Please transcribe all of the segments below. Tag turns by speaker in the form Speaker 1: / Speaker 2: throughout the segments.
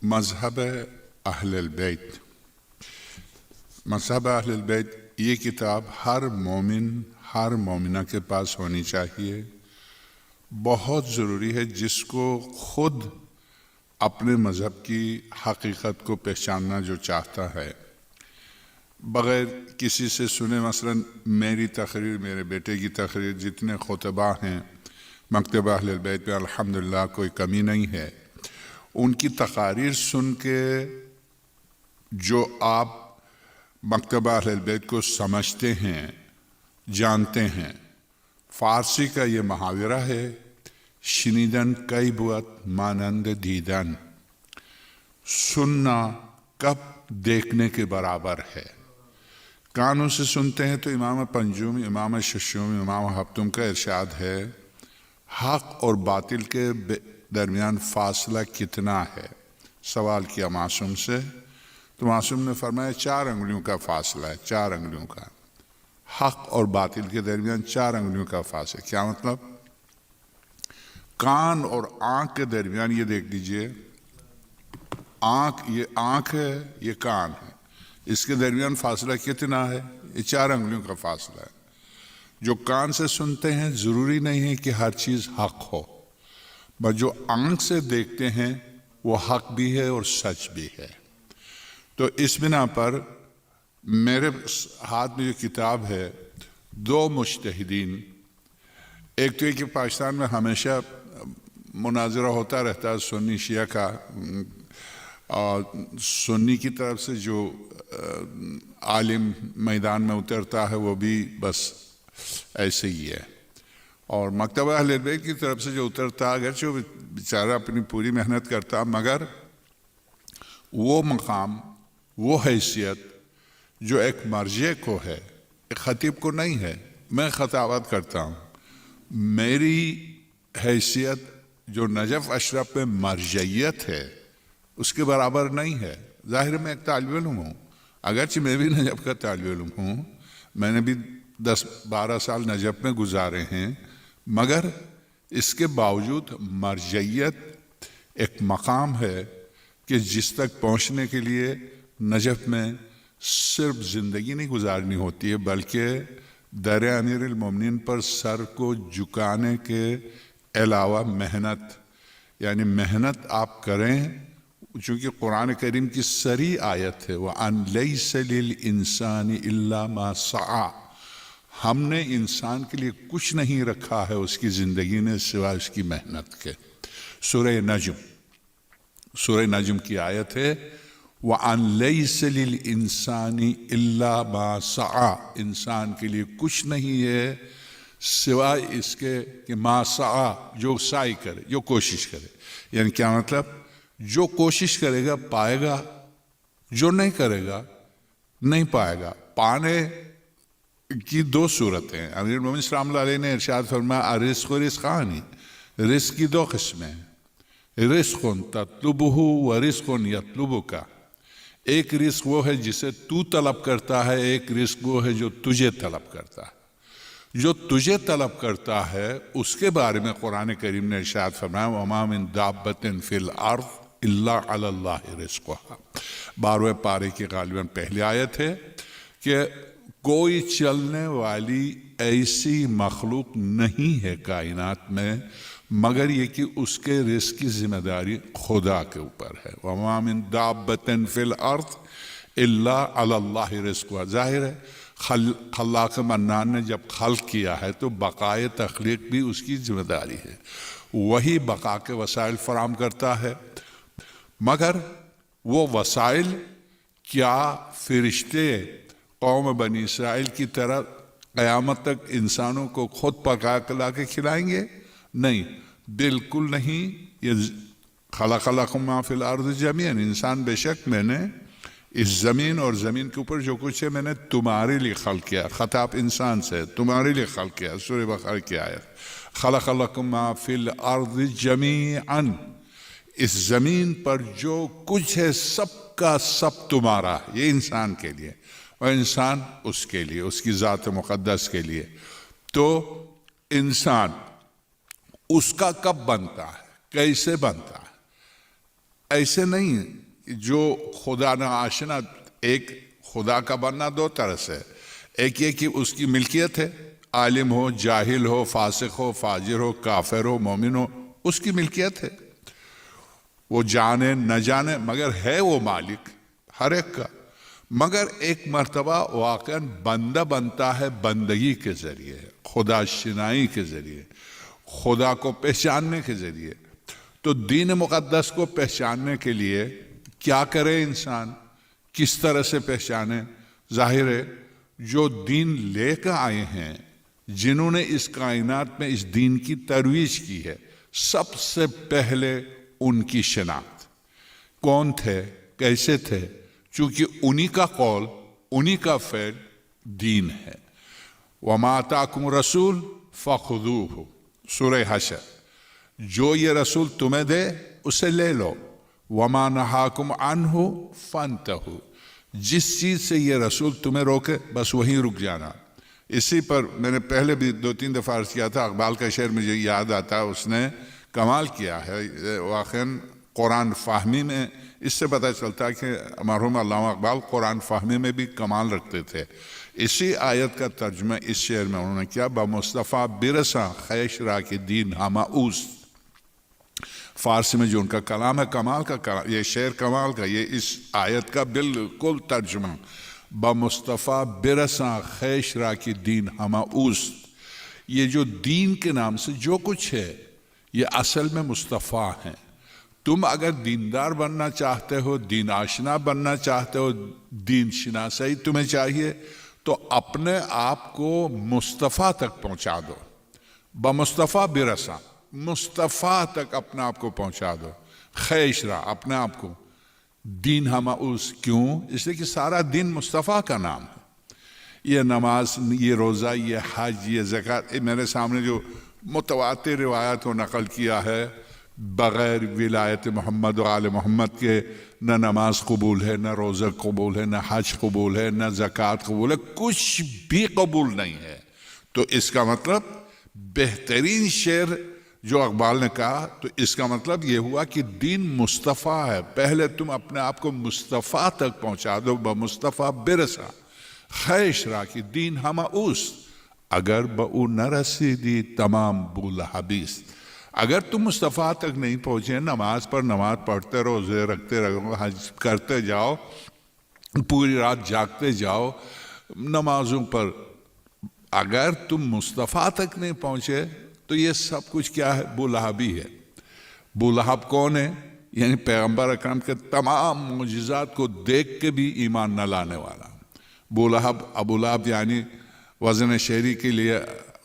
Speaker 1: مذہب اہل البیت۔ مذہب اہل البیت یہ کتاب ہر مومن ہر مومنہ کے پاس ہونی چاہیے، بہت ضروری ہے۔ جس کو خود اپنے مذہب کی حقیقت کو پہچاننا جو چاہتا ہے، بغیر کسی سے سنے، مثلا میری تقریر، میرے بیٹے کی تقریر، جتنے خطباء ہیں مکتب اہل البیت پہ الحمدللہ کوئی کمی نہیں ہے، ان کی تقاریر سن کے جو آپ مکتب اہل البیت کو سمجھتے ہیں، جانتے ہیں۔ فارسی کا یہ محاورہ ہے، شنیدن کئی بوت مانند دیدن، سننا کب دیکھنے کے برابر ہے۔ کانوں سے سنتے ہیں تو امام پنجوم، امام ششم، امام ہفتم کا ارشاد ہے، حق اور باطل کے درمیان فاصلہ کتنا ہے؟ سوال کیا معصوم سے، تو معصوم نے فرمایا 4 انگلیوں کا فاصلہ ہے، 4 انگلیوں کا۔ حق اور باطل کے درمیان 4 انگلیوں کا فاصلہ، کیا مطلب؟ کان اور آنکھ کے درمیان، یہ دیکھ لیجئے، یہ آنکھ ہے، یہ کان ہے، اس کے درمیان فاصلہ کتنا ہے؟ یہ 4 انگلیوں کا فاصلہ ہے۔ جو کان سے سنتے ہیں ضروری نہیں ہے کہ ہر چیز حق ہو، بس جو آنکھ سے دیکھتے ہیں وہ حق بھی ہے اور سچ بھی ہے۔ تو اس بنا پر میرے ہاتھ میں جو کتاب ہے، 2 مجتہدین، ایک تو یہ کہ پاکستان میں ہمیشہ مناظرہ ہوتا رہتا ہے سنی شیعہ کا، اور سنی کی طرف سے جو عالم میدان میں اترتا ہے وہ بھی بس ایسے ہی ہے، اور مکتب اہل بیت کی طرف سے جو اترتا، اگرچہ وہ بیچارہ اپنی پوری محنت کرتا، مگر وہ مقام، وہ حیثیت جو ایک مرجع کو ہے، ایک خطیب کو نہیں ہے۔ میں خطابت کرتا ہوں، میری حیثیت جو نجف اشرف میں مرجعیت ہے اس کے برابر نہیں ہے۔ ظاہر میں ایک طالب علم ہوں، اگرچہ میں بھی نجف کا طالب علم ہوں، میں نے بھی 10-12 سال نجف میں گزارے ہیں، مگر اس کے باوجود مرجعیت ایک مقام ہے کہ جس تک پہنچنے کے لیے نجف میں صرف زندگی نہیں گزارنی ہوتی ہے، بلکہ در امیر المومنین پر سر کو جھکانے کے علاوہ محنت، یعنی محنت آپ کریں، چونکہ قرآن کریم کی صریح آیت ہے، وَأَن لَيْسَ لِلْإِنسَانِ إِلَّا مَا سَعَى، ہم نے انسان کے لیے کچھ نہیں رکھا ہے اس کی زندگی میں سوائے اس کی محنت کے۔ سورہ نجم کی آیت ہے، وَأَن لَيْسَ لِلْإِنسَانِ إِلَّا مَا سَعَى، انسان کے لیے کچھ نہیں ہے سوائے اس کے کہ ما سعی، جو سعی کرے، جو کوشش کرے۔ یعنی کیا مطلب؟ جو کوشش کرے گا پائے گا، جو نہیں کرے گا نہیں پائے گا۔ پانے کی 2 صورتیں ہیں۔ امیر المومنین صلی اللہ علیہ نے ارشاد فرمایا، الرزق رزقان، رزق کی 2 قسمیں، رزق تطلبہ و رزق یطلبک۔ ایک رزق وہ ہے جسے تو طلب کرتا ہے، ایک رزق وہ ہے جو تجھے طلب کرتا ہے۔ جو تجھے طلب کرتا ہے اس کے بارے میں قرآن کریم نے ارشاد فرمایا، وَمَا مِن دَابَّةٍ فِي الْأَرْضِ إِلَّا عَلَى اللَّهِ رِزْقُهَا۔ 12ویں پارے کی غالباً پہلی آیت ہے کہ کوئی چلنے والی ایسی مخلوق نہیں ہے کائنات میں مگر یہ کہ اس کے رزق کی ذمہ داری خدا کے اوپر ہے۔ وَمَا مِن دَابَّةٍ فِي الْأَرْضِ إِلَّا عَلَى اللَّهِ رِزْقُهَا۔ ظاہر ہے خلاق منان نے جب خلق کیا ہے تو بقائے تخلیق بھی اس کی ذمہ داری ہے، وہی بقا کے وسائل فراہم کرتا ہے، مگر وہ وسائل کیا فرشتے قوم بنی اسرائیل کی طرح قیامت تک انسانوں کو خود پکا کے لا کے کھلائیں گے؟ نہیں، بالکل نہیں۔ یہ خلق لکم ما فی الارض جمیعا، انسان بے شک میں نے اس زمین اور زمین کے اوپر جو کچھ ہے میں نے تمہارے لیے خلق کیا۔ خطاب انسان سے، تمہارے لیے خلق کیا۔ سورہ بقرہ کی آیت، خلق لکم ما فی الارض جمیعا، اس زمین پر جو کچھ ہے سب کا سب تمہارا، یہ انسان کے لیے، اور انسان اس کے لیے، اس کی ذات مقدس کے لیے۔ تو انسان اس کا کب بنتا ہے، کیسے بنتا ہے؟ ایسے نہیں جو خدا نہ آشنا. ایک خدا کا بننا دو طرح سے، ایک یہ کہ اس کی ملکیت ہے، عالم ہو، جاہل ہو، فاسق ہو، فاجر ہو، کافر ہو، مومن ہو، اس کی ملکیت ہے، وہ جانے نہ جانے مگر ہے وہ مالک ہر ایک کا. مگر ایک مرتبہ واقعاً بندہ بنتا ہے بندگی کے ذریعے، خدا شنائی کے ذریعے، خدا کو پہچاننے کے ذریعے. تو دین مقدس کو پہچاننے کے لیے کیا کرے انسان، کس طرح سے پہچانے؟ ظاہر ہے جو دین لے کر آئے ہیں، جنہوں نے اس کائنات میں اس دین کی ترویج کی ہے، سب سے پہلے ان کی شناخت، کون تھے، کیسے تھے، چونکہ انہی کا قول، انہی کا فعل دین ہے. وَمَا آتَاكُمُ الرَّسُولُ فَخُذُوهُ، سورہ حشر. جو یہ رسول تمہیں دے اسے لے لو. وَمَا نَهَاكُمْ عَنْهُ فَانْتَهُوا، جس چیز سے یہ رسول تمہیں روکے بس وہیں رک جانا. اسی پر میں نے پہلے بھی 2-3 دفعہ عرض کیا تھا، اقبال کا شعر مجھے یاد آتا ہے، اس نے کمال کیا ہے واقعاً قرآن فہمی میں. اس سے پتہ چلتا ہے کہ مرحوم علامہ اقبال قرآن فہمی میں بھی کمال رکھتے تھے. اسی آیت کا ترجمہ اس شعر میں انہوں نے کیا، بمصطفیٰ برساں خیش را کے دین ہمہ اوست. فارسی میں جو ان کا کلام ہے، کمال کا کلام، یہ شعر کمال کا، یہ اس آیت کا بالکل ترجمہ، بمصطفیٰ برساں خیش را کے دین ہمہ اوست. یہ جو دین کے نام سے جو کچھ ہے یہ اصل میں مصطفیٰ ہیں. تم اگر دیندار بننا چاہتے ہو، دین آشنا بننا چاہتے ہو، دین شناسی تمہیں چاہیے، تو اپنے آپ کو مصطفیٰ تک پہنچا دو. بمصطفیٰ برساں، مصطفیٰ تک اپنے آپ کو پہنچا دو. خیش را، اپنے آپ کو. دین ہمہ اوس، کیوں؟ اس لیے کہ سارا دین مصطفیٰ کا نام ہے. یہ نماز، یہ روزہ، یہ حج، یہ زکوٰۃ، میرے سامنے جو متواتر روایات کو نقل کیا ہے، بغیر ولایت محمد و آل محمد کے نہ نماز قبول ہے، نہ روزہ قبول ہے، نہ حج قبول ہے، نہ زکوٰۃ قبول ہے، کچھ بھی قبول نہیں ہے. تو اس کا مطلب بہترین شعر جو اقبال نے کہا، تو اس کا مطلب یہ ہوا کہ دین مصطفیٰ ہے. پہلے تم اپنے آپ کو مصطفیٰ تک پہنچا دو. بمصطفیٰ برسا خیش را کی دین ہمہ اوست، اگر بہو نہ رسیدی تمام بولہبیس. اگر تم مصطفیٰ تک نہیں پہنچے، نماز پر نماز پڑھتے رہو، روزے رکھتے رہو، حج کرتے جاؤ، پوری رات جاگتے جاؤ نمازوں پر، اگر تم مصطفیٰ تک نہیں پہنچے تو یہ سب کچھ کیا ہے؟ بولہبی ہے. بولہب کون ہے؟ یعنی پیغمبر اکرم کے تمام معجزات کو دیکھ کے بھی ایمان نہ لانے والا. بولہب، ابو لہب، یعنی وزن شعری کے لیے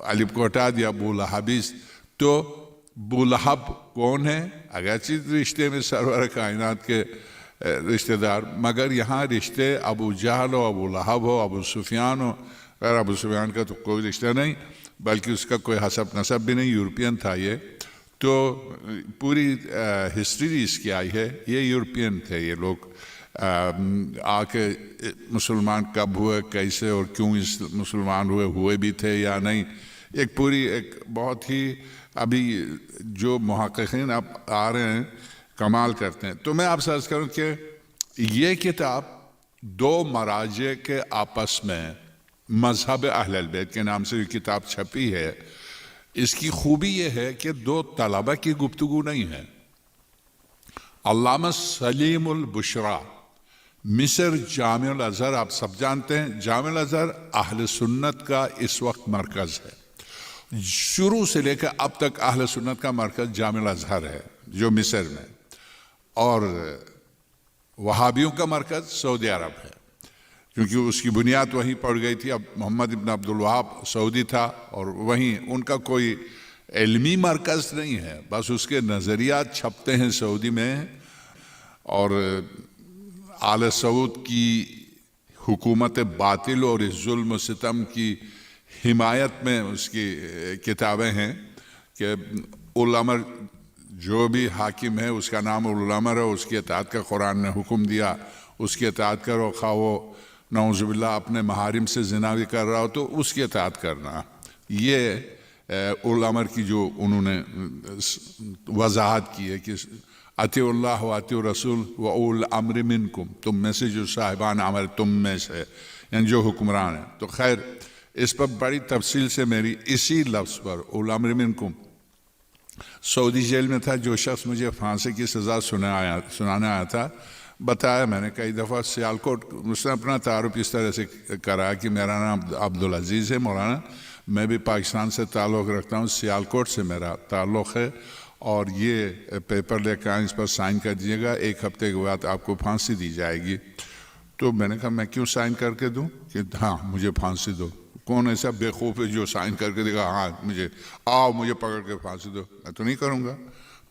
Speaker 1: الف کو ہٹا دیا، بولہبیس. تو بولہب کون ہے؟ اگرچہ رشتے میں سرور کائنات کے رشتہ دار، مگر یہاں رشتے ابو جہل ہو، ابو لہب ہو، ابو سفیان ہو. غیر ابو سفیان کا تو کوئی رشتہ نہیں، بلکہ اس کا کوئی حسب نسب بھی نہیں، یورپین تھا یہ. تو پوری ہسٹری اس کی آئی ہے، یہ یورپین تھے یہ لوگ. آ کے مسلمان کب ہوئے، کیسے اور کیوں اس مسلمان ہوئے بھی تھے یا نہیں، ایک پوری ایک بہت ہی ابھی جو محققین اب آ رہے ہیں کمال کرتے ہیں. تو میں آپ سے عرض کروں کہ یہ کتاب دو مراجع کے آپس میں مذہب اہل البیت کے نام سے یہ کتاب چھپی ہے. اس کی خوبی یہ ہے کہ دو طلبہ کی گفتگو نہیں ہے. علامہ سلیم البشرا، مصر جامع الازہر، آپ سب جانتے ہیں جامع الازہر اہل سنت کا اس وقت مرکز ہے. شروع سے لے کر اب تک اہل سنت کا مرکز جامع الازہر ہے جو مصر میں، اور وہابیوں کا مرکز سعودی عرب ہے، کیونکہ اس کی بنیاد وہیں پڑ گئی تھی. اب محمد ابن عبد الوہاب سعودی تھا، اور وہیں ان کا کوئی علمی مرکز نہیں ہے، بس اس کے نظریات چھپتے ہیں سعودی میں. اور آل سعود کی حکومت باطل اور اس ظلم و ستم کی حمایت میں اس کی کتابیں ہیں کہ الامر جو بھی حاکم ہے اس کا نام الامر ہے، اس کی اطاعت کا قرآن نے حکم دیا، اس کی اطاعت کرو، خواہ وہ نعوذ باللہ اپنے محارم سے زنا بھی کر رہا ہو تو اس کی اطاعت کرنا. یہ الامر کی جو انہوں نے وضاحت کی ہے کہ اطیعوا اللہ و اطیعوا الرسول و اول الامر منکم، تم میں سے جو صاحبان امر تم میں سے، یعنی جو حکمران ہیں. تو خیر اس پر بڑی تفصیل سے میری اسی لفظ پر اول الامر منکم. سعودی جیل میں تھا جو شخص مجھے پھانسی کی سزا سنانے آیا تھا، بتایا میں نے کئی دفعہ سیالکوٹ، اس نے اپنا تعارف اس طرح سے کرا کہ میرا نام عبدالعزیز ہے مولانا، میں بھی پاکستان سے تعلق رکھتا ہوں، سیالکوٹ سے میرا تعلق ہے، اور یہ پیپر لے کے آئیں، اس پر سائن کر دیجیے گا، 1 ہفتے کے بعد آپ کو پھانسی دی جائے گی. تو میں نے کہا میں کیوں سائن کر کے دوں؟ کہ ہاں مجھے پھانسی دو. کون ایسا بیوقوف ہے جو سائن کر کے دے گا ہاں مجھے پکڑ کے پھانسی دو؟ میں تو نہیں کروں گا.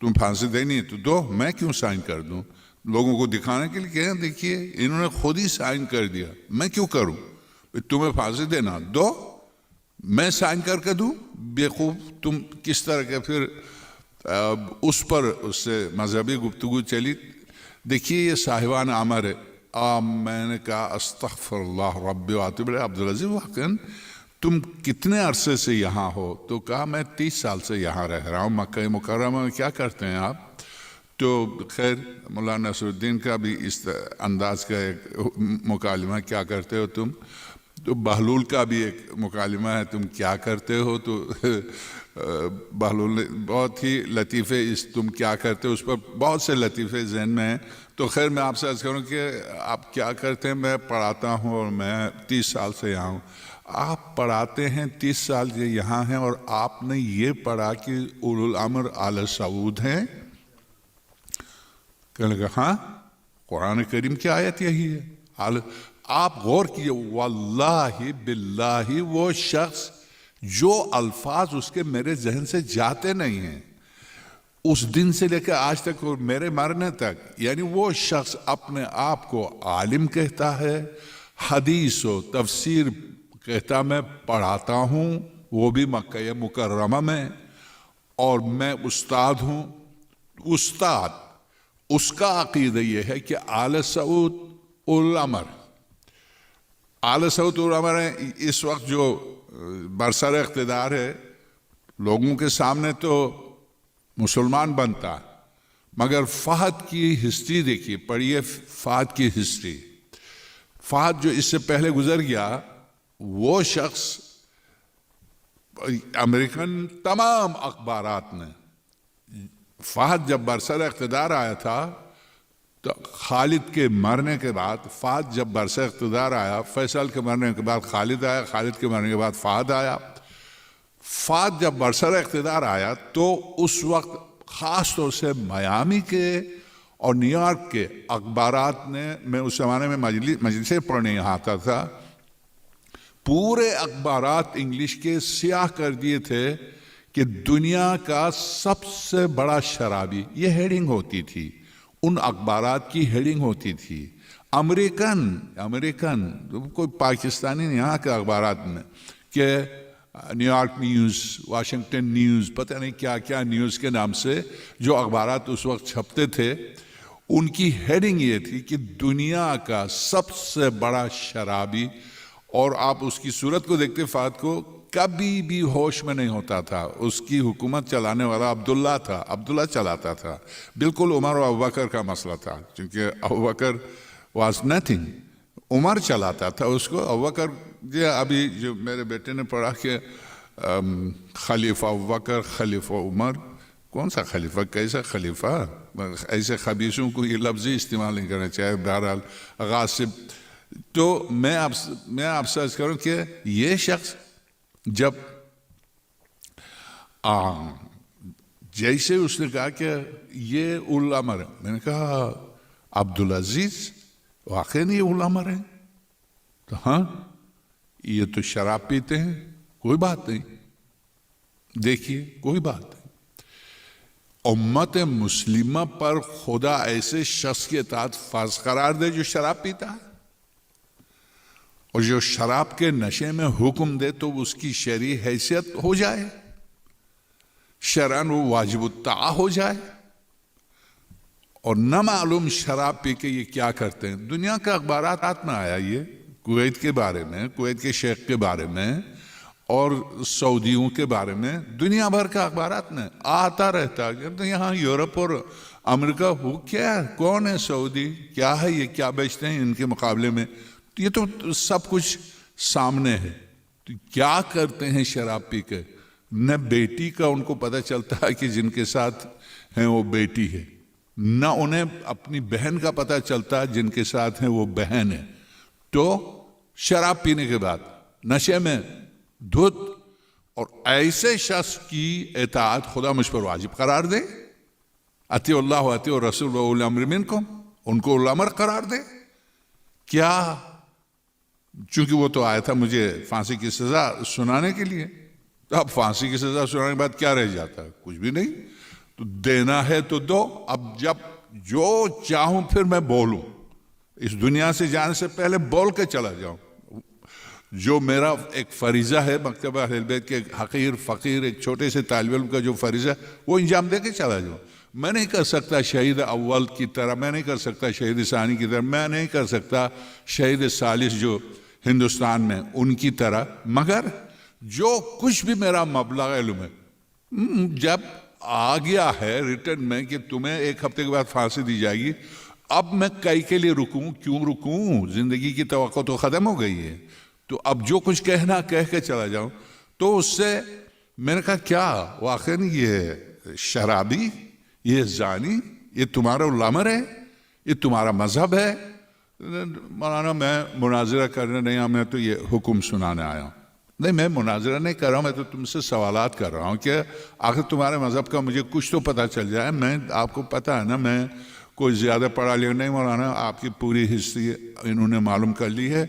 Speaker 1: تم پھانسی دینی ہے تو دو، میں کیوں سائن کر دوں؟ لوگوں کو دکھانے کے لیے کہیں دیکھیے انہوں نے خود ہی سائن کر دیا، میں کیوں کروں؟ تمہیں پھانسی دینا دو، میں سائن کر کے دوں؟ بیوقوف تم کس طرح کے. پھر اس پر اس سے مذہبی گفتگو چلی. دیکھیے یہ صاحبان امر ہے. میں نے کہا استغفر اللہ ربی واتوب الیہ. عبدالعزیز واقعا تم کتنے عرصے سے یہاں ہو؟ تو کہا میں 30 سال سے یہاں رہ رہا ہوں. مکہ مکرمہ میں کیا کرتے ہیں آپ؟ تو خیر مولانا نصر الدین کا بھی اس انداز کا ایک مکالمہ، کیا کرتے ہو تم؟ تو بہلول کا بھی ایک مکالمہ ہے، تم کیا کرتے ہو؟ تو بہلول بہت ہی لطیفے تم کیا کرتے ہو اس پر بہت سے لطیفے ذہن میں ہیں. تو خیر میں آپ سے عرض کروں کہ آپ کیا کرتے ہیں؟ میں پڑھاتا ہوں اور میں 30 سال سے یہاں ہوں. آپ پڑھاتے ہیں 30 سال سے یہاں ہیں اور آپ نے یہ پڑھا کہ اولو الامر آل سعود ہیں؟ کہنے لگا ہاں قرآن کریم کی آیت یہی ہے. آپ غور کیجئے، واللہ باللہ وہ شخص جو الفاظ اس کے میرے ذہن سے جاتے نہیں ہیں اس دن سے لے کے آج تک اور میرے مرنے تک، یعنی وہ شخص اپنے آپ کو عالم کہتا ہے، حدیث و تفسیر کہتا میں پڑھاتا ہوں، وہ بھی مکہ مکرمہ میں، اور میں استاد ہوں. استاد اس کا عقیدہ یہ ہے کہ آل سعود الامر، آل سعود الامر ہے. اس وقت جو برسر اقتدار ہے لوگوں کے سامنے تو مسلمان بنتا، مگر فہد کی ہسٹری دیکھیے، پڑھیے فہد کی ہسٹری. فہد جو اس سے پہلے گزر گیا وہ شخص امریکن تمام اخبارات میں، فہد جب برسر اقتدار آیا تھا تو خالد کے مرنے کے بعد، فہد جب برسر اقتدار آیا، فیصل کے مرنے کے بعد خالد آیا، خالد کے مرنے کے بعد فہد آیا. فہد جب برسر اقتدار آیا تو اس وقت خاص طور سے میامی کے اور نیو یارک کے اخبارات نے، میں اس زمانے میں مجلسیں پڑھنے یہاں آتا تھا، پورے اخبارات انگلش کے سیاہ کر دیے تھے کہ دنیا کا سب سے بڑا شرابی. یہ ہیڈنگ ہوتی تھی، ان اخبارات کی ہیڈنگ ہوتی تھی. امریکن کوئی پاکستانی نہیں، یہاں کے اخبارات میں کہ new York news, Washington news, پتہ نہیں کیا کیا نیوز کے نام سے جو اخبارات اس وقت چھپتے تھے، ان کی ہیڈنگ یہ تھی کہ دنیا کا سب سے بڑا شرابی. اور آپ اس کی صورت کو دیکھتے، فہد کو کبھی بھی ہوش میں نہیں ہوتا تھا. اس کی حکومت چلانے والا عبداللہ تھا، عبداللہ چلاتا تھا. بالکل عمر و ابوبکر کا مسئلہ تھا، کیونکہ ابوبکر واز نتھنگ، عمر چلاتا تھا اس کو. ابوبکر ابھی جو میرے بیٹے نے پڑھا کہ خلیفہ ابوبکر، خلیفہ عمر، کون سا خلیفہ، کیسا خلیفہ؟ ایسے خبیثوں کو یہ لفظ ہی استعمال نہیں کرنا چاہیے. بہرحال غاصب. تو میں آپ سے عرض کروں کہ یہ شخص جب جیسے اس نے کہا کہ یہ اولو الامر ہے، میں نے کہا عبدالعزیز واقعی نہیں اولو الامر ہے؟ تو ہاں یہ تو شراب پیتے ہیں. کوئی بات نہیں، دیکھیے کوئی بات نہیں. امت مسلمہ پر خدا ایسے شخص کے تحت فرض قرار دے جو شراب پیتا ہے، اور جو شراب کے نشے میں حکم دے تو اس کی شرعی حیثیت ہو جائے، شرعاً وہ واجب الطاعہ ہو جائے. اور نہ معلوم شراب پی کے یہ کیا کرتے ہیں. دنیا کے اخبارات میں آیا یہ کویت کے بارے میں، کویت کے شیخ کے بارے میں، اور سعودیوں کے بارے میں دنیا بھر کے اخبارات میں آتا رہتا ہے. یہاں یورپ اور امریکہ ہو کیا ہے, کون ہے سعودی, کیا ہے یہ, کیا بیچتے ہیں ان کے مقابلے میں. یہ تو سب کچھ سامنے ہے. تو کیا کرتے ہیں شراب پی کے, نہ بیٹی کا ان کو پتہ چلتا ہے کہ جن کے ساتھ ہیں وہ بیٹی ہے, نہ انہیں اپنی بہن کا پتہ چلتا ہے جن کے ساتھ ہیں وہ بہن ہے. تو شراب پینے کے بعد نشے میں دھت, اور ایسے شخص کی اطاعت خدا مجھ پر واجب قرار دے, اطیعوا اللہ و اطیعوا الرسول و اولی الامر منکم, ان کو اولی الامر قرار دے. کیا, چونکہ وہ تو آیا تھا مجھے پھانسی کی سزا سنانے کے لیے, تو اب پھانسی کی سزا سنانے کے بعد کیا رہ جاتا ہے, کچھ بھی نہیں. تو دینا ہے تو دو. اب جب جو چاہوں پھر میں بولوں, اس دنیا سے جانے سے پہلے بول کے چلا جاؤں. جو میرا ایک فریضہ ہے مکتبہ اہل بیت کے حقیر فقیر ایک چھوٹے سے طالب علم کا جو فریضہ ہے وہ انجام دے کے چلا جاؤں. میں نہیں کر سکتا شہید اول کی طرح, میں نہیں کر سکتا شہید ثانی کی طرح, میں نہیں کر سکتا شہید ثالث جو ہندوستان میں ان کی طرح, مگر جو کچھ بھی میرا مبلغ علم ہے, جب آ گیا ہے ریٹن میں کہ تمہیں 1 ہفتے کے بعد پھانسی دی جائے گی, اب میں کئی کے لیے رکوں, کیوں رکوں, زندگی کی توقع تو ختم ہو گئی ہے. تو اب جو کچھ کہنا کہہ کے چلا جاؤں. تو اس سے میں نے کہا کیا واقعی یہ شرابی, یہ زانی, یہ تمہارا الامر ہے, یہ تمہارا مذہب ہے. مولانا میں مناظرہ کرنے نہیں آیا, میں تو یہ حکم سنانے آیا ہوں. نہیں, میں مناظرہ نہیں کر رہا ہوں, میں تو تم سے سوالات کر رہا ہوں کہ آخر تمہارے مذہب کا مجھے کچھ تو پتہ چل جائے. میں آپ کو پتہ ہے نا میں کوئی زیادہ پڑھا لیا نہیں مولانا, آپ کی پوری ہسٹری انہوں نے معلوم کر لی ہے.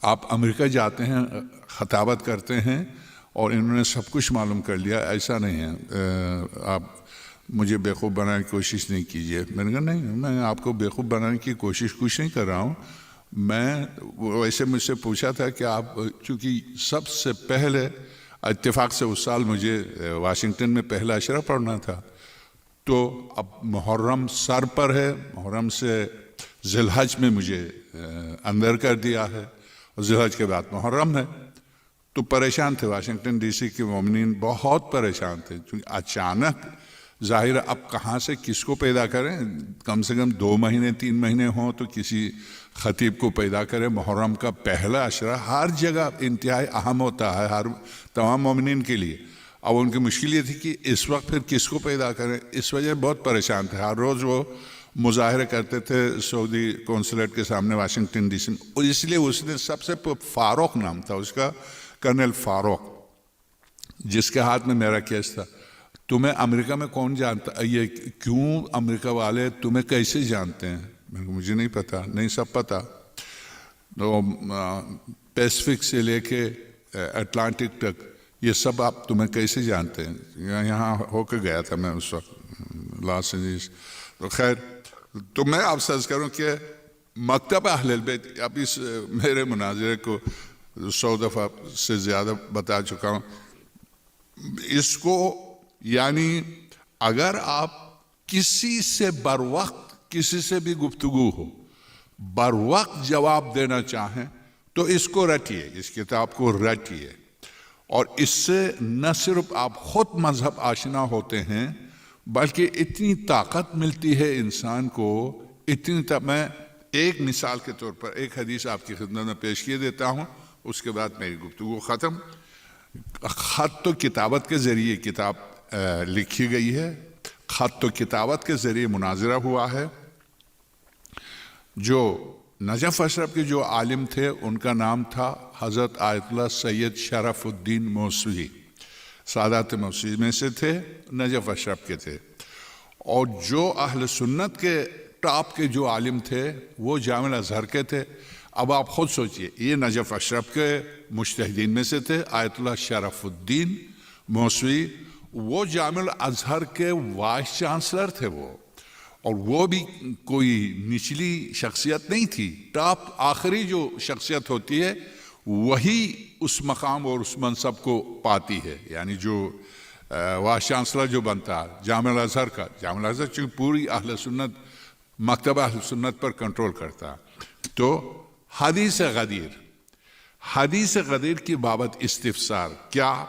Speaker 1: آپ امریکہ جاتے ہیں, خطابت کرتے ہیں, اور انہوں نے سب کچھ معلوم کر لیا. ایسا نہیں ہے, آپ مجھے بیوقوف بنانے کی کوشش نہیں کیجیے. میں نے کہا نہیں, میں آپ کو بیوقوف بنانے کی کوشش کچھ نہیں کر رہا ہوں. میں ویسے مجھ سے پوچھا تھا کہ آپ, چونکہ سب سے پہلے اتفاق سے اس سال مجھے واشنگٹن میں پہلا اشرہ پڑھنا تھا, تو اب محرم سر پر ہے, محرم سے ذی الحج میں مجھے اندر کر دیا ہے, اور ذی الحج کے بعد محرم ہے. تو پریشان تھے واشنگٹن ڈی سی کے مومنین, بہت پریشان تھے, چونکہ اچانک ظاہر اب کہاں سے کس کو پیدا کریں, کم سے کم 2 مہینے 3 مہینے ہوں تو کسی خطیب کو پیدا کریں. محرم کا پہلا اشرہ ہر جگہ انتہائی اہم ہوتا ہے ہر تمام مومنین کے لیے. اب ان کی مشکل یہ تھی کہ اس وقت پھر کس کو پیدا کریں, اس وجہ بہت پریشان تھے. ہر روز وہ مظاہرے کرتے تھے سعودی کونسلیٹ کے سامنے واشنگٹن ڈی سی میں, اور اس لیے اس نے سب سے فاروق نام تھا اس کا, کرنل فاروق, جس کے ہاتھ میں میرا کیس تھا. تمہیں امریکہ میں کون جانتا, یہ کیوں امریکہ والے تمہیں کیسے جانتے ہیں؟ مجھے نہیں پتا. نہیں, سب پتا. تو پیسفک سے لے کے اٹلانٹک تک یہ سب آپ تمہیں کیسے جانتے ہیں؟ یہاں ہو کے گیا تھا میں اس وقت لاس اینجلس. تو خیر, تو میں آپ سے عرض کروں کہ مکتبہ اہل بیت, اب اس میرے مناظرے کو 100 دفعہ سے زیادہ بتا چکا ہوں. اس کو یعنی اگر آپ کسی سے بر وقت کسی سے بھی گفتگو ہو, بر وقت جواب دینا چاہیں تو اس کو رٹیے, اس کتاب کو رٹیے, اور اس سے نہ صرف آپ خود مذہب آشنا ہوتے ہیں بلکہ اتنی طاقت ملتی ہے انسان کو, میں ایک مثال کے طور پر ایک حدیث آپ کی خدمت میں پیش کیے دیتا ہوں, اس کے بعد میری گفتگو ختم. خط و کتابت کے ذریعے کتاب لکھی گئی ہے, خط و کتابت کے ذریعے مناظرہ ہوا ہے. جو نجف اشرف کے جو عالم تھے ان کا نام تھا حضرت آیت اللہ سید شرف الدین موسوی, سادات موسوی میں سے تھے, نجف اشرف کے تھے. اور جو اہل سنت کے ٹاپ کے جو عالم تھے وہ جامع الازہر کے تھے. اب آپ خود سوچئے, یہ نجف اشرف کے مجتہدین میں سے تھے آیت اللہ شرف الدین موسوی, وہ جامع الازہر کے وائس چانسلر تھے وہ, اور وہ بھی کوئی نچلی شخصیت نہیں تھی. ٹاپ آخری جو شخصیت ہوتی ہے وہی اس مقام اور اس منصب کو پاتی ہے, یعنی جو وائس چانسلر جو بنتا ہے جامع الازہر کا. جامع الازہر چونکہ پوری اہل سنت مکتبہ اہل سنت پر کنٹرول کرتا. تو حدیث غدیر, حدیث غدیر کی بابت استفسار، کیا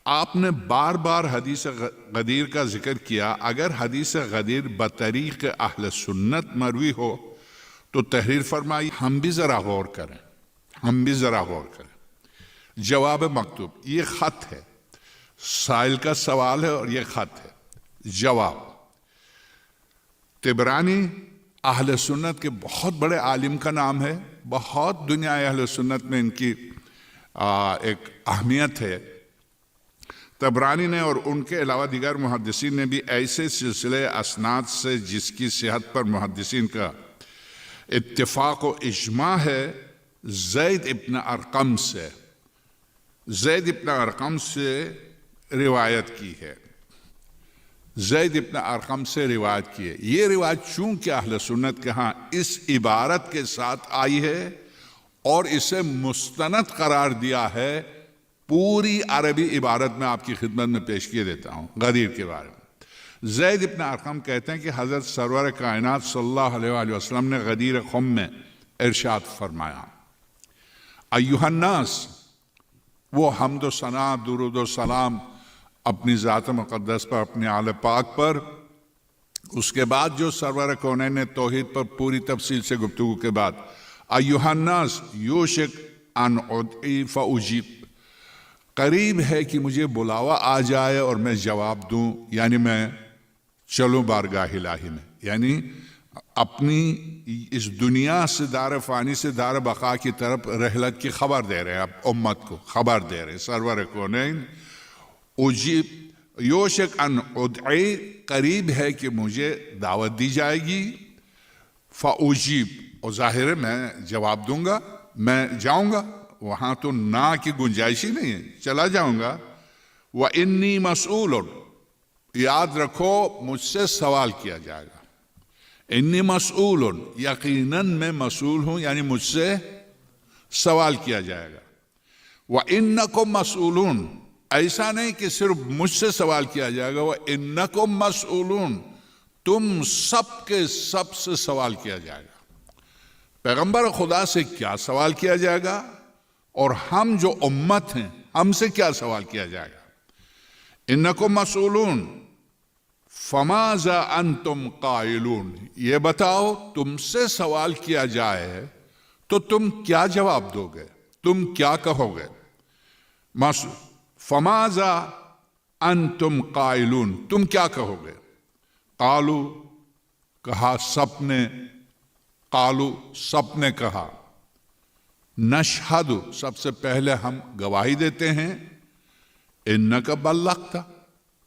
Speaker 1: آپ نے بار بار حدیث غدیر کا ذکر کیا؟ اگر حدیث غدیر بطریق اہل سنت مروی ہو تو تحریر فرمائی ہم بھی ذرا غور کریں۔ جواب مکتوب، یہ خط ہے، سائل کا سوال ہے اور یہ خط ہے۔ جواب، طبرانی اہل سنت کے بہت بڑے عالم کا نام ہے، بہت دنیا اہل سنت میں ان کی ایک اہمیت ہے۔ طبرانی نے اور ان کے علاوہ دیگر محدثین نے بھی ایسے سلسلے اسناد سے جس کی صحت پر محدثین کا اتفاق و اجماع ہے، زید ابن ارقم سے روایت کی ہے۔ یہ روایت چونکہ اہل سنت کے ہاں اس عبارت کے ساتھ آئی ہے اور اسے مستند قرار دیا ہے، پوری عربی عبارت میں آپ کی خدمت میں پیش کیے دیتا ہوں غدیر کے بارے میں۔ زید ابن ارقم کہتے ہیں کہ حضرت سرور کائنات صلی اللہ علیہ وآلہ وسلم نے غدیر خم میں ارشاد فرمایا، ایھا الناس، وہ حمد و ثنا، درود و سلام اپنی ذات مقدس پر، اپنے آل پاک پر، اس کے بعد جو سرور کونین نے توحید پر پوری تفصیل سے گفتگو کے بعد، ایھا الناس یوشک ان ادعی فاجیب، قریب ہے کہ مجھے بلاوا آ جائے اور میں جواب دوں، یعنی میں چلوں بارگاہ الہی میں، یعنی اپنی اس دنیا سے دار فانی سے دار بقا کی طرف رحلت کی خبر دے رہے ہیں، اب امت کو خبر دے رہے ہیں سرور کونین۔ اجیب یوشک ان ادعی، قریب ہے کہ مجھے دعوت دی جائے گی، فاجیب، اور ظاہر ہے میں جواب دوں گا، میں جاؤں گا، وہاں تو نا کی گنجائش ہی نہیں ہے، چلا جاؤں گا۔ وانی مسئول، یاد رکھو مجھ سے سوال کیا جائے گا، انی مسئول، یقیناً میں مسئول ہوں، یعنی مجھ سے سوال کیا جائے گا۔ وانکم مسئولون، ایسا نہیں کہ صرف مجھ سے سوال کیا جائے گا، وانکم مسئولون، تم سب کے سب سے سوال کیا جائے گا۔ پیغمبر خدا سے کیا سوال کیا جائے گا اور ہم جو امت ہیں ہم سے کیا سوال کیا جائے گا؟ انکم مسئولون فماذا انتم قائلون، یہ بتاؤ تم سے سوال کیا جائے تو تم کیا جواب دو گے، تم کیا کہو گے؟ فماذا انتم قائلون، تم کیا کہو گے؟ قالو، کہا سب نے، سب نے کہا، نشہد، سب سے پہلے ہم گواہی دیتے ہیں، انک بلغت،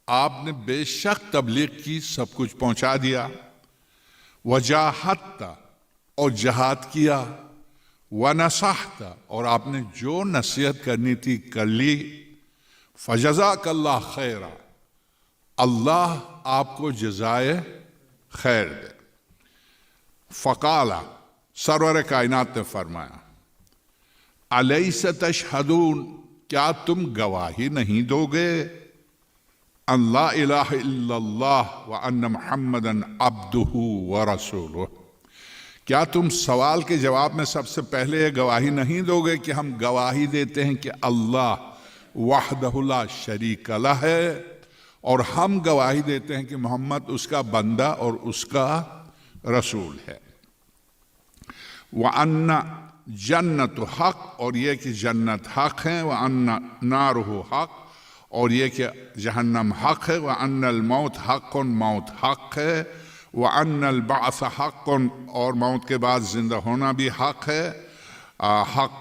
Speaker 1: آپ نے بے شک تبلیغ کی، سب کچھ پہنچا دیا، وجاہدت، اور جہاد کیا، ونصحت، اور آپ نے جو نصیحت کرنی تھی کر لی، فجزاک اللہ خیرا، اللہ آپ کو جزائے خیر دے۔ فقالا، سرور کائنات نے فرمایا، الیس تشہدون، کیا تم گواہی نہیں دو گے، ان لا الہ الا اللہ وان محمدًا عبدہ ورسولہ، کیا تم سوال کے جواب میں سب سے پہلے یہ گواہی نہیں دو گے کہ ہم گواہی دیتے ہیں کہ اللہ وحدہ لا شریک لہ ہے، اور ہم گواہی دیتے ہیں کہ محمد اس کا بندہ اور اس کا رسول ہے۔ وَأَنَّ جنت حق، اور یہ کہ جنت حق ہے، وَأَنَّ نَارُهُ حق، اور یہ کہ جہنم حق ہے، وَأَنَّ الْمَوْتَ حق، موت حق ہے، وَأَنَّ الْبَعْثَ حق، اور موت کے بعد زندہ ہونا بھی حق ہے، حق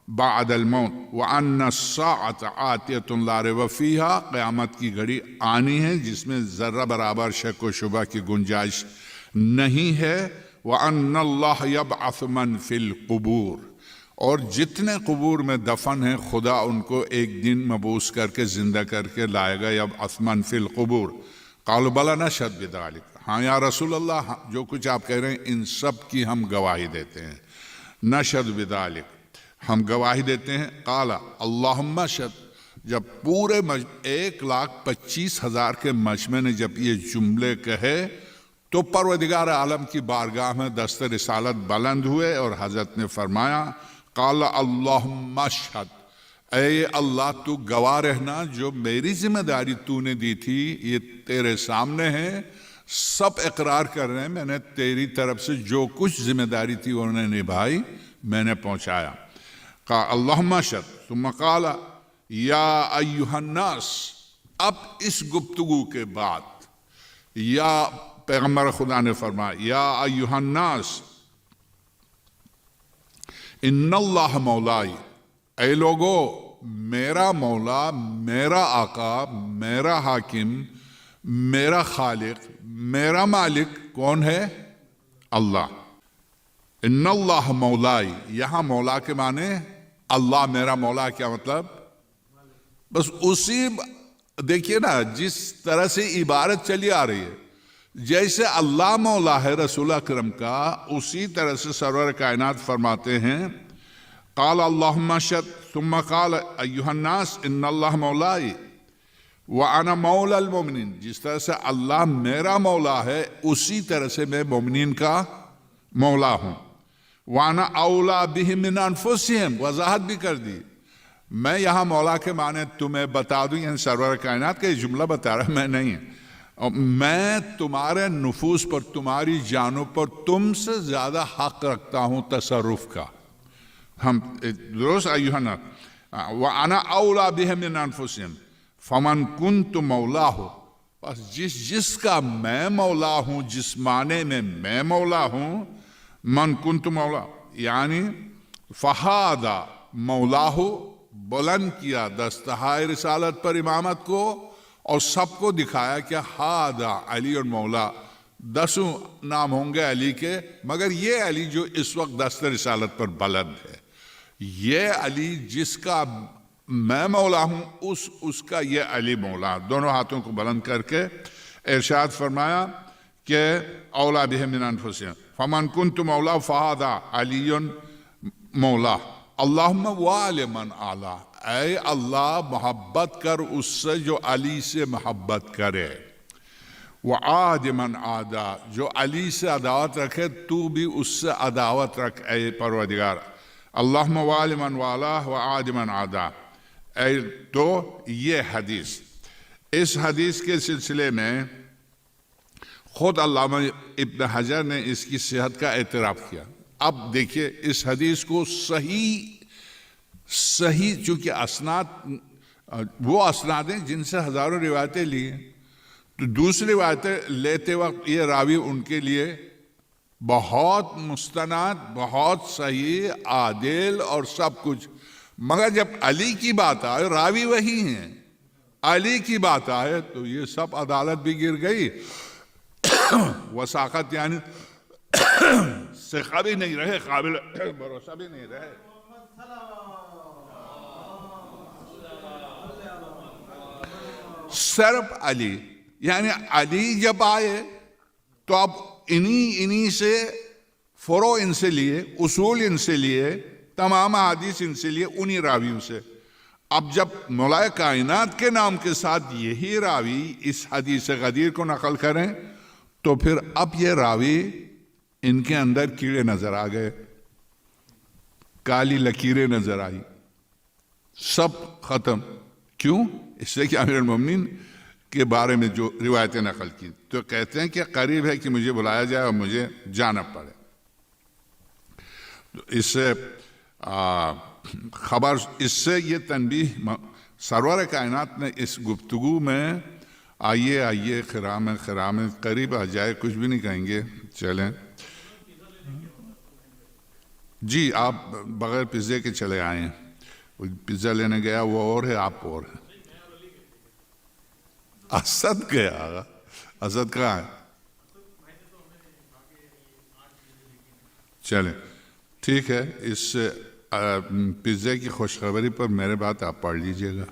Speaker 1: بعد الموت، وَأَنَّ السَّاعَةَ آتِيَةٌ لَا رَيْبَ فِيهَا، قیامت کی گھڑی آنی ہے جس میں ذرہ برابر شک و شبہ کی گنجائش نہیں ہے، وَأَنَّ اللَّهَ يَبْعَثُ مَنْ فِي الْقُبُورِ، اور جتنے قبور میں دفن ہیں خدا ان کو ایک دن مبعوث کر کے زندہ کر کے لائے گا، يَبْعَثُ مَنْ فِي الْقُبُورِ۔ قَالُوا بَلَى نَشْهَدُ بِذَلِكَ، ہاں یا رسول اللہ، جو کچھ آپ کہہ رہے ہیں ان سب کی ہم گواہی دیتے ہیں، نَشْهَدُ بِذَلِكَ، ہم گواہی دیتے ہیں۔ قال اللہم اشہد، جب پورے 1,25,000 کے مجمع نے جب یہ جملے کہے تو پروردگار عالم کی بارگاہ میں دست رسالت بلند ہوئے اور حضرت نے فرمایا، قال اللہم اشہد، اے اللہ تو گواہ رہنا، جو میری ذمہ داری تو نے دی تھی یہ تیرے سامنے ہے، سب اقرار کر رہے ہیں میں نے تیری طرف سے جو کچھ ذمہ داری تھی انہوں نے نبھائی، میں نے پہنچایا۔ قال اللہم اشہد ثم قال یا ایہا الناس، اب اس گفتگو کے بعد یا پیغمبر خدا نے فرمایا یا ایہا الناس ان اللہ مولائی، اے لوگو میرا مولا، میرا آقا، میرا حاکم، میرا خالق، میرا مالک کون ہے؟ اللہ۔ ان اللہ مولائی، یہاں مولا کے معنی اللہ میرا مولا، کیا مطلب؟ بس اسی دیکھیے نا جس طرح سے عبارت چلی آ رہی ہے، جیسے اللہ مولا ہے رسول اکرم کا، اسی طرح سے سرور کائنات فرماتے ہیں قال اللہم اشہد ثم قال ایہا الناس ان اللہ مولائی وانا مولا المومنین، جس طرح سے اللہ میرا مولا ہے اسی طرح سے میں مومنین کا مولا ہوں۔ وانا اولا بہم من انفسہم، وضاحت بھی کر دی، میں یہاں مولا کے معنی تمہیں بتا دوں، یعنی سرور کائنات کا یہ جملہ بتا رہا میں نہیں، میں تمہارے نفوس پر، تمہاری جانوں پر تم سے زیادہ حق رکھتا ہوں تصرف کا۔ ہم درست ایوہ نا وَأَنَا أَوْلَى بِهِمْ مِنْ أَنفُسِهِمْ فَمَنْ كُنْتُ مَوْلَاهُ، بس جس کا میں مولا ہوں، جس معنی میں مولا ہوں، من كنت مولا یعنی فہادہ مولاہ، بلند کیا دستہائے رسالت پر امامت کو، اور سب کو دکھایا کہ ہادہ علی اور مولا، 10 نام ہوں گے علی کے، مگر یہ علی جو اس وقت دست رسالت پر بلند ہے، یہ علی جس کا میں مولا ہوں اس کا یہ علی مولا، دونوں ہاتھوں کو بلند کر کے ارشاد فرمایا کہ اولا بہم من انفسہم فمن کنت مولا فہذا علی مولا اللہم وعلی من اعلی، اے اللہ محبت کر اس سے جو علی سے محبت کرے، وعاد من عادا، جو علی سے عداوت رکھے تو بھی اس سے عداوت رکھ اے پروردگار، اللہم وعلی من والا وعاد من عادا۔ تو یہ حدیث، اس حدیث کے سلسلے میں خود علامہ ابن حجر نے اس کی صحت کا اعتراف کیا۔ اب دیکھیے اس حدیث کو صحیح چونکہ اسناد وہ اسناد ہیں جن سے ہزاروں روایتیں لی ہیں، تو دوسری روایتیں لیتے وقت یہ راوی ان کے لیے بہت مستند، بہت صحیح، عادل اور سب کچھ، مگر جب علی کی بات آئے راوی وہی ہیں، علی کی بات آئے تو یہ سب عدالت بھی گر گئی، وثاقت یعنی ثقہ بھی نہیں رہے، قابل بھروسہ بھی نہیں رہے۔ صرف علی، یعنی علی جب آئے تو اب انہی سے فروع ان سے لیے، اصول ان سے لیے، تمام حدیث ان سے لیے، انہی راویوں سے۔ اب جب مولا کائنات کے نام کے ساتھ یہی راوی اس حدیث غدیر کو نقل کریں تو پھر اب یہ راوی ان کے اندر کیڑے نظر آ گئے، کالی لکیریں نظر آئی، سب ختم۔ کیوں؟ اس لیے کہ امیر المومنین کے بارے میں جو روایتیں نقل کی، تو کہتے ہیں کہ قریب ہے کہ مجھے بلایا جائے اور مجھے جانا پڑے۔ اس سے خبر، اس سے یہ تنبیہ سرور کائنات نے اس گفتگو میں آئیے خرام قریب آ جائے، کچھ بھی نہیں کہیں گے، چلیں جی آپ بغیر پیزے کے چلے آئے ہیں، پیزا لینے گیا وہ اور ہے، آپ اور ہیں۔ اسد گیا، اسد کہاں ہے؟ چلیں ٹھیک ہے، اس پیزے کی خوشخبری پر میرے بات آپ پڑھ لیجئے گا،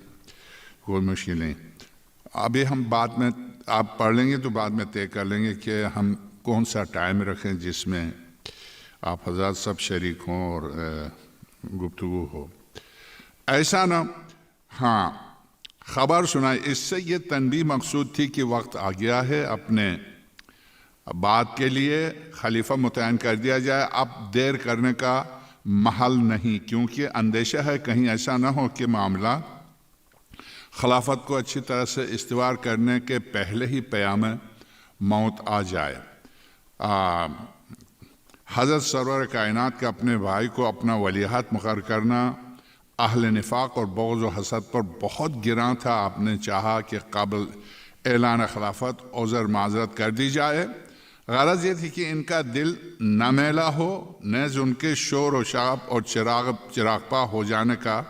Speaker 1: کوئی مشکل نہیں۔ ابھی ہم بعد میں آپ پڑھ لیں گے تو بعد میں طے کر لیں گے کہ ہم کون سا ٹائم رکھیں جس میں آپ حضرات سب شریک ہوں اور گفتگو ہو، ایسا نہ۔ ہاں خبر سنائی، اس سے یہ تنبیہ مقصود تھی کہ وقت آ گیا ہے، اپنے بات کے لیے خلیفہ متعین کر دیا جائے، اب دیر کرنے کا محل نہیں، کیونکہ اندیشہ ہے کہیں ایسا نہ ہو کہ معاملہ خلافت کو اچھی طرح سے استوار کرنے کے پہلے ہی پیام موت آ جائے۔ حضرت سرور کائنات کے اپنے بھائی کو اپنا ولیعہد مقرر کرنا اہل نفاق اور بغض و حسد پر بہت گراں تھا۔ آپ نے چاہا کہ قبل اعلان خلافت عذر معذرت کر دی جائے۔ غرض یہ تھی کہ ان کا دل نہ میلا ہو، نیز ان کے شور و شعب اور چراغپا ہو جانے کا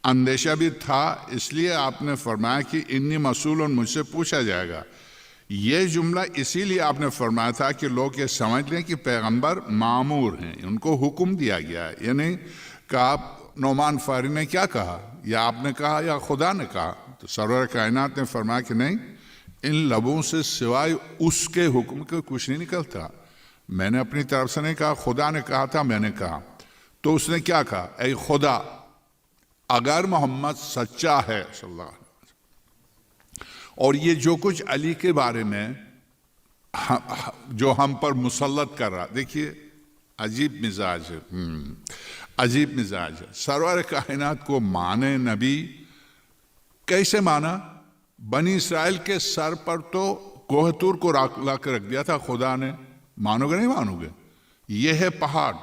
Speaker 1: اندیشہ بھی تھا۔ اس لیے آپ نے فرمایا کہ انی مسئول، مجھ سے پوچھا جائے گا۔ یہ جملہ اسی لیے آپ نے فرمایا تھا کہ لوگ یہ سمجھ لیں کہ پیغمبر مامور ہیں، ان کو حکم دیا گیا ہے۔ یعنی کہ نعمان فہری نے کیا کہا، یا آپ نے کہا یا خدا نے کہا؟ تو سرور کائنات نے فرمایا کہ نہیں، ان لبوں سے سوائے اس کے حکم کے کچھ نہیں نکلتا۔ میں نے اپنی طرف سے نہیں کہا، خدا نے کہا تھا، میں نے کہا۔ تو اس نے کیا کہا؟ اے خدا، اگر محمد سچا ہے صلی اللہ علیہ وسلم، اور یہ جو کچھ علی کے بارے میں جو ہم پر مسلط کر رہا، دیکھیے عجیب مزاج ہے، عجیب مزاج ہے۔ سرور کائنات کو مانے نبی، کیسے مانا؟ بنی اسرائیل کے سر پر تو کوہ طور کو لا کے رکھ دیا تھا خدا نے، مانو گے نہیں مانو گے؟ یہ ہے پہاڑ،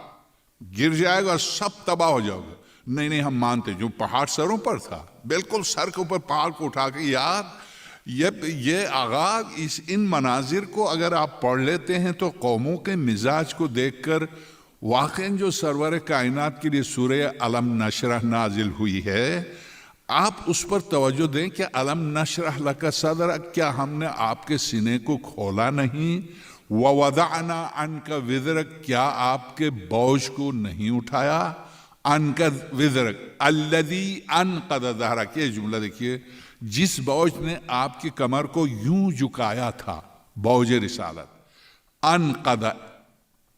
Speaker 1: گر جائے گا سب تباہ ہو جاؤ گے۔ نہیں نہیں، ہم مانتے، جو پہاڑ سروں پر تھا، بالکل سر کے اوپر پہاڑ کو اٹھا کے، یار یہ آغاز ان مناظر کو اگر آپ پڑھ لیتے ہیں تو قوموں کے مزاج کو دیکھ کر واقعاً جو سرور کائنات کے لیے سورہ علم نشرح نازل ہوئی ہے، آپ اس پر توجہ دیں کہ علم نشرح لک صدرک، کیا ہم نے آپ کے سینے کو کھولا نہیں؟ ووضعنا عنک وزرک، کیا آپ کے بوجھ کو نہیں اٹھایا؟ عنک وزرک الذی انقض ظہرک، یہ جملہ دیکھیے، جس بوجھ نے آپ کی کمر کو یوں جھکایا تھا، بوجھ رسالت۔ انقض،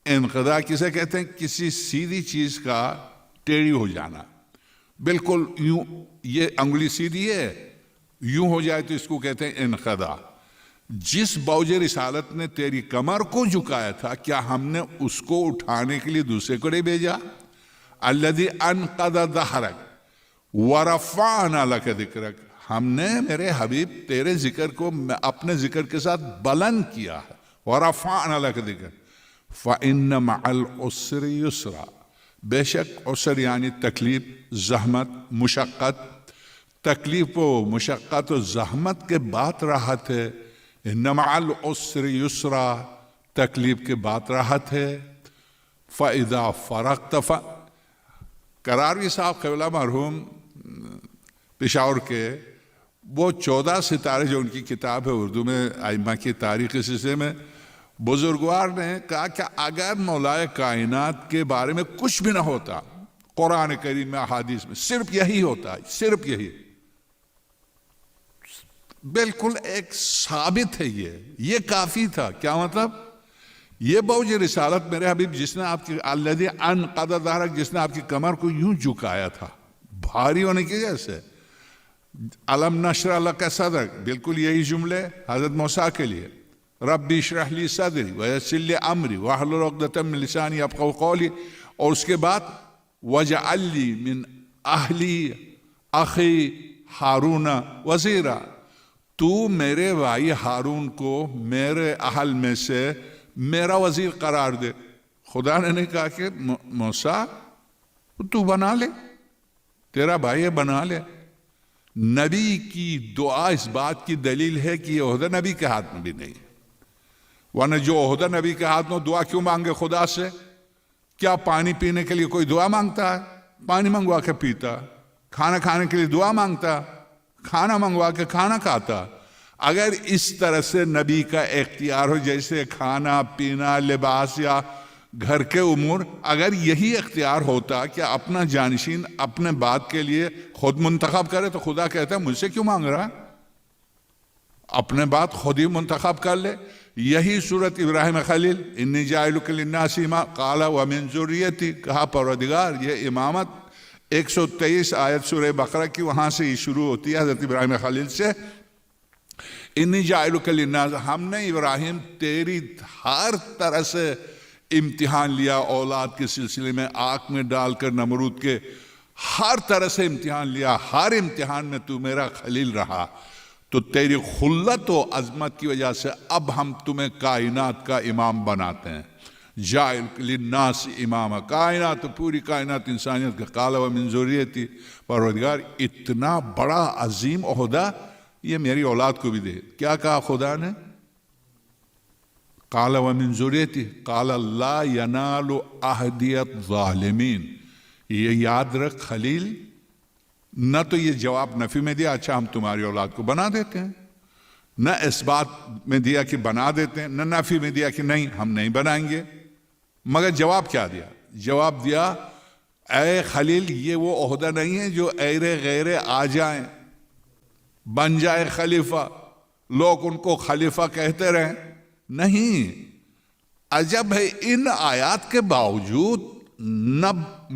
Speaker 1: انقضاء کسے کہتے ہیں؟ کسی سیدھی چیز کا ٹیڑھی ہو جانا، بالکل یوں، یہ انگلی سیدھی ہے، یوں ہو جائے تو اس کو کہتے ہیں انقضاء۔ جس بوجھ رسالت نے تیری کمر کو جھکایا تھا، کیا ہم نے اس کو اٹھانے کے لیے دوسرے کو نہیں بھیجا؟ الذی انقض ظہرک ورفعنا لک ذکرک، ہم نے میرے حبیب تیرے ذکر کو اپنے ذکر کے ساتھ بلند کیا ہے۔ ورفعنا لک ذکرک فإن مع العسر یسرا، بے شک عسر یعنی تکلیف، زحمت، مشقت، تکلیف و مشقت و زحمت کے بعد راحت ہے۔ ان مع العسر یسرا، تکلیف کے بعد راحت ہے۔ فإذا فرغت، قراری صاحب قبلہ مرحوم پشاور کے، وہ 14 ستارے جو ان کی کتاب ہے اردو میں ائمہ کی تاریخ کے سلسلے میں، بزرگوار نے کہا کہ اگر مولائے کائنات کے بارے میں کچھ بھی نہ ہوتا قرآن کریم میں، احادیث میں، صرف یہی ہوتا ہے، صرف یہی، بالکل ایک ثابت ہے، یہ کافی تھا۔ کیا مطلب؟ یہ بوجھ رسالت میرے حبیب جس نے آپ کی الذی انقض ظہرک، جس نے آپ کی کمر کو یوں جھکایا تھا بھاری ہونے کی وجہ سے۔ علم نشرح لک صدرک، بالکل یہی جملے حضرت موسیٰ کے لیے، ربی اشرح لی صدری ویسر لی امری واحلل عقدۃ من لسانی یفقہوا قولی، اور اس کے بعد واجعل لی من اہلی اخی ہارون وزیرا، تو میرے بھائی ہارون کو میرے اہل میں سے میرا وزیر قرار دے۔ خدا نے نہیں کہا کہ موسیٰ تو بنا لے، تیرا بھائی بنا لے۔ نبی کی دعا اس بات کی دلیل ہے کہ یہ عہدہ نبی کے ہاتھ میں بھی نہیں، ورنہ جو عہدہ نبی کے ہاتھ میں، دعا کیوں مانگے خدا سے؟ کیا پانی پینے کے لیے کوئی دعا مانگتا ہے؟ پانی منگوا کے پیتا۔ کھانا کھانے کے لیے دعا مانگتا، کھانا منگوا کے کھانا کھاتا۔ اگر اس طرح سے نبی کا اختیار ہو، جیسے کھانا پینا، لباس یا گھر کے امور، اگر یہی اختیار ہوتا کہ اپنا جانشین اپنے بات کے لیے خود منتخب کرے، تو خدا کہتا ہے مجھ سے کیوں مانگ رہا؟ اپنے بات خود ہی منتخب کر لے۔ یہی صورت ابراہیم خلیل، انی جاعلک للناس اماما قال ومن ذریتی، کہا پروردگار یہ امامت 123 آیت سورہ بقرہ کی، وہاں سے یہ شروع ہوتی ہے حضرت ابراہیم خلیل سے، انی جاعلک للناس، ہم نے ابراہیم تیری ہر طرح سے امتحان لیا اولاد کے سلسلے میں، آگ میں ڈال کر نمرود کے ہر طرح سے امتحان لیا، ہر امتحان میں تو میرا خلیل رہا، تو تیری خلت و عظمت کی وجہ سے اب ہم تمہیں کائنات کا امام بناتے ہیں، جاعل للناس امام، کائنات پوری کائنات انسانیت کا، قال ومن ذریتی، پروردگار اتنا بڑا عظیم عہدہ یہ میری اولاد کو بھی دے۔ کیا کہا خدا نے؟ قال ومن ذریتی، قال لا ینال عہدی الظالمین۔ یہ یاد رکھ خلیل، نہ تو یہ جواب نفی میں دیا اچھا ہم تمہاری اولاد کو بنا دیتے ہیں، نہ اس بات میں دیا کہ بنا دیتے ہیں، نہ نفی میں دیا کہ نہیں ہم نہیں بنائیں گے، مگر جواب کیا دیا؟ جواب دیا اے خلیل یہ وہ عہدہ نہیں ہے جو ایرے غیرے آ جائیں، بن جائے خلیفہ، لوگ ان کو خلیفہ کہتے رہیں، نہیں۔ عجب ہے ان آیات کے باوجود نہ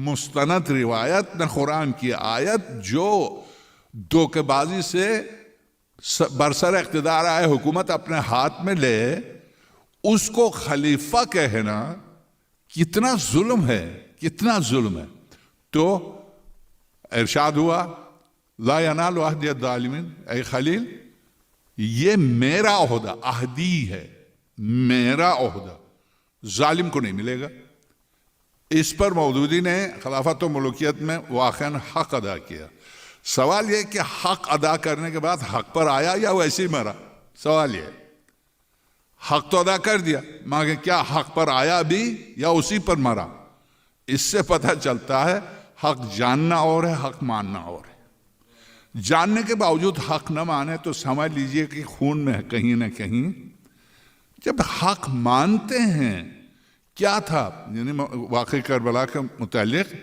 Speaker 1: مستند روایت نہ قرآن کی آیت جو دھوکے بازی سے برسر اقتدار آئے حکومت اپنے ہاتھ میں لے اس کو خلیفہ کہنا کتنا ظلم ہے، کتنا ظلم ہے۔ تو ارشاد ہوا لا ینال عہدی الظالمین، اے خلیل یہ میرا عہدہ، عہدی ہے، میرا عہدہ ظالم کو نہیں ملے گا۔ اس پر مودودی نے خلافت و ملوکیت میں واقعاً حق ادا کیا۔ سوال یہ کہ حق ادا کرنے کے بعد حق پر آیا یا ویسے ہی مرا؟ سوال یہ، حق تو ادا کر دیا مگر کیا حق پر آیا بھی یا اسی پر مرا؟ اس سے پتہ چلتا ہے حق جاننا اور ہے، حق ماننا اور ہے۔ جاننے کے باوجود حق نہ مانے تو سمجھ لیجئے کہ خون میں کہیں نہ کہیں۔ جب حق مانتے ہیں کیا تھا، یعنی واقعی کربلا کے متعلق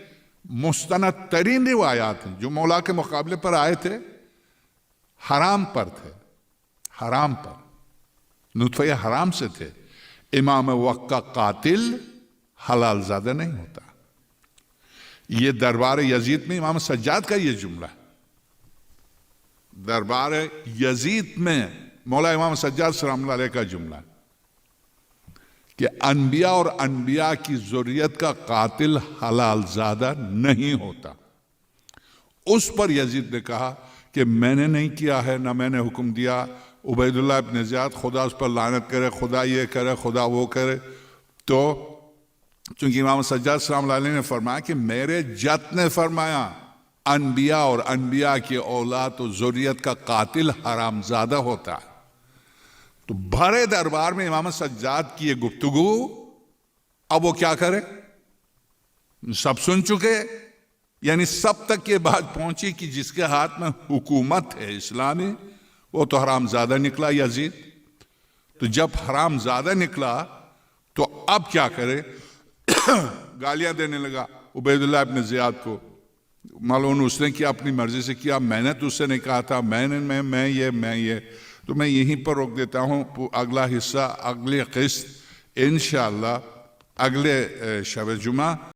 Speaker 1: مستند ترین روایات ہیں جو مولا کے مقابلے پر آئے تھے، حرام پر تھے، حرام پر، نطفہ حرام سے تھے۔ امام وقت کا قاتل حلال زادہ نہیں ہوتا۔ یہ دربار یزید میں امام سجاد کا یہ جملہ ہے، دربار یزید میں مولا امام سجاد سلام اللہ علیہ کا جملہ ہے کہ انبیاء اور انبیاء کی ذریت کا قاتل حلال زادہ نہیں ہوتا۔ اس پر یزید نے کہا کہ میں نے نہیں کیا ہے، نہ میں نے حکم دیا، عبید اللہ ابن زیاد خدا اس پر لعنت کرے، خدا یہ کرے، خدا وہ کرے۔ تو چونکہ امام سجاد سلام اللہ علیہ نے فرمایا کہ میرے جد نے فرمایا انبیاء اور انبیاء کی اولاد و ذریت کا قاتل حرام زادہ ہوتا ہے، تو بھرے دربار میں امام سجاد کی یہ گفتگو اب وہ کیا کرے؟ سب سن چکے، یعنی سب تک یہ بات پہنچی کہ جس کے ہاتھ میں حکومت ہے اسلامی وہ تو حرام زادہ نکلا یزید۔ تو جب حرام زادہ نکلا تو اب کیا کرے؟ گالیاں دینے لگا عبید اللہ ابن زیاد کو، معلوم اس نے کیا اپنی مرضی سے کیا، میں نے تو اس سے نہیں کہا تھا، میں یہ تو میں یہیں پر روک دیتا ہوں۔ اگلا حصہ، اگلی قسط انشاءاللہ اگلے شب جمعہ